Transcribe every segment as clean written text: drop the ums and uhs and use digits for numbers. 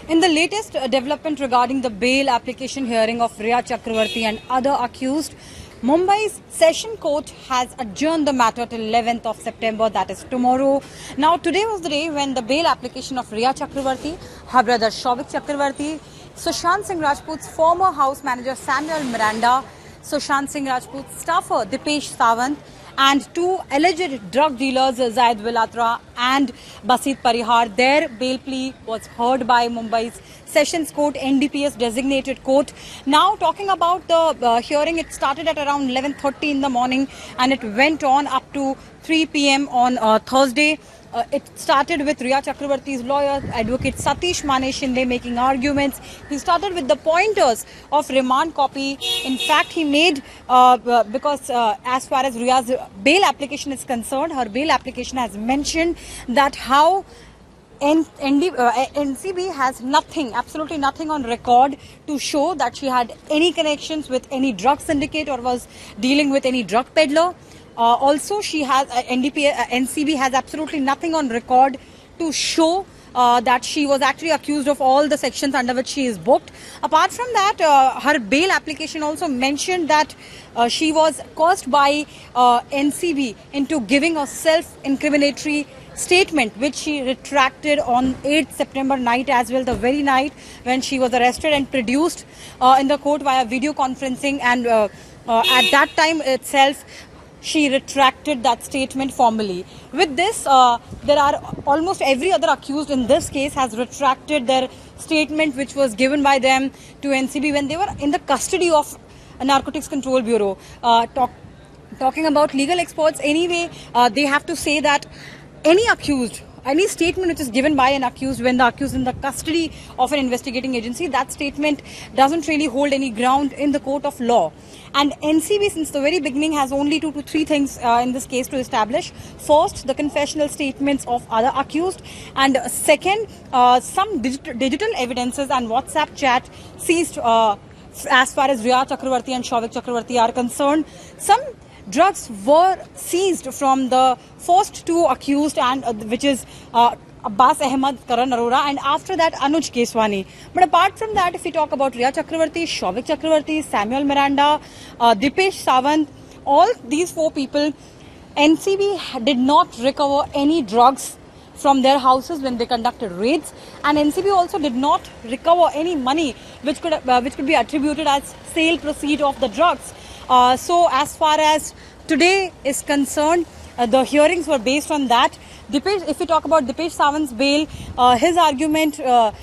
In the latest development regarding the bail application hearing of Rhea Chakravarti and other accused, Mumbai's Session Court has adjourned the matter till 11th of September, that is tomorrow. Now, today was the day when the bail application of Rhea Chakravarti, her brother Shouvik Chakravarti, Sushant Singh Rajput's former house manager Samuel Miranda, Sushant Singh Rajput's staffer Dipesh Sawant, and two alleged drug dealers, Zaid Vilatra and Basit Parihar, their bail plea was heard by Mumbai's Sessions Court, NDPS designated court. Now, talking about the hearing, it started at around 11:30 in the morning and it went on up to 3 p.m. on Thursday. It started with Rhea Chakravarti's lawyer, Advocate Satish Mane Shinde, making arguments. He started with the pointers of remand copy. In fact, he made, because as far as Rhea's bail application is concerned, her bail application has mentioned that how NCB has nothing, absolutely nothing on record to show that she had any connections with any drug syndicate or was dealing with any drug peddler. Also, she has NCB has absolutely nothing on record to show that she was actually accused of all the sections under which she is booked. Apart from that, her bail application also mentioned that she was caused by NCB into giving a self-incriminatory statement, which she retracted on 8th September night as well, the very night when she was arrested and produced in the court via video conferencing. And at that time itself, she retracted that statement formally. With this, there are almost every other accused in this case has retracted their statement which was given by them to NCB when they were in the custody of Narcotics Control Bureau. Talking about legal experts, anyway, they have to say that any accused, any statement which is given by an accused when the accused is in the custody of an investigating agency, that statement doesn't really hold any ground in the court of law. And NCB, since the very beginning, has only 2 to 3 things in this case to establish. First, the confessional statements of other accused. And second, some digital evidences and WhatsApp chat seized as far as Rhea Chakravarti and Shouvik Chakravarti are concerned. Some drugs were seized from the first 2 accused, and which is Abbas Ahmed, Karan Arora, and after that Anuj Keswani. But apart from that, if we talk about Rhea Chakravarti, Shouvik Chakravarti, Samuel Miranda, Dipesh Sawant, all these 4 people, NCB did not recover any drugs from their houses when they conducted raids, and NCB also did not recover any money which could be attributed as sale proceed of the drugs. So as far as today is concerned, the hearings were based on that. Dipesh, if we talk about Dipesh Sawant's bail,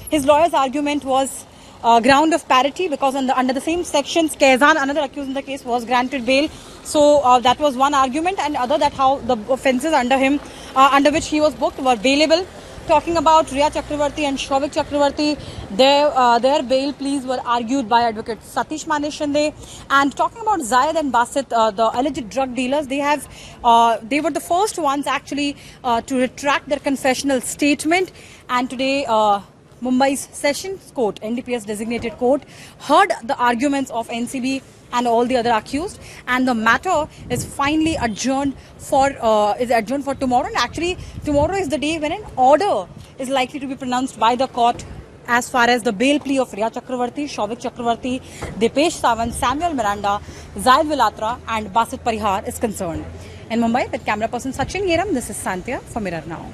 his lawyer's argument was ground of parity, because under the same sections, Kaizan, another accused in the case, was granted bail. So that was one argument, and other that how the offences under him, under which he was booked, were bailable. Talking about Rhea Chakravarti and Shouvik Chakravarti, their bail pleas were argued by Advocate Satish Mane Shinde. And talking about Zaid and Basit, the alleged drug dealers, they were the first ones actually to retract their confessional statement. And today, Mumbai's Sessions Court, NDPS designated court, heard the arguments of NCB and all the other accused, and the matter is finally adjourned for tomorrow. And actually, tomorrow is the day when an order is likely to be pronounced by the court as far as the bail plea of Rhea Chakravarti, Shouvik Chakravarti, Dipesh Sawant, Samuel Miranda, Zaid Vilatra, and Basit Parihar is concerned. In Mumbai, with camera person Sachin Yeram, this is Santya for Mirror Now.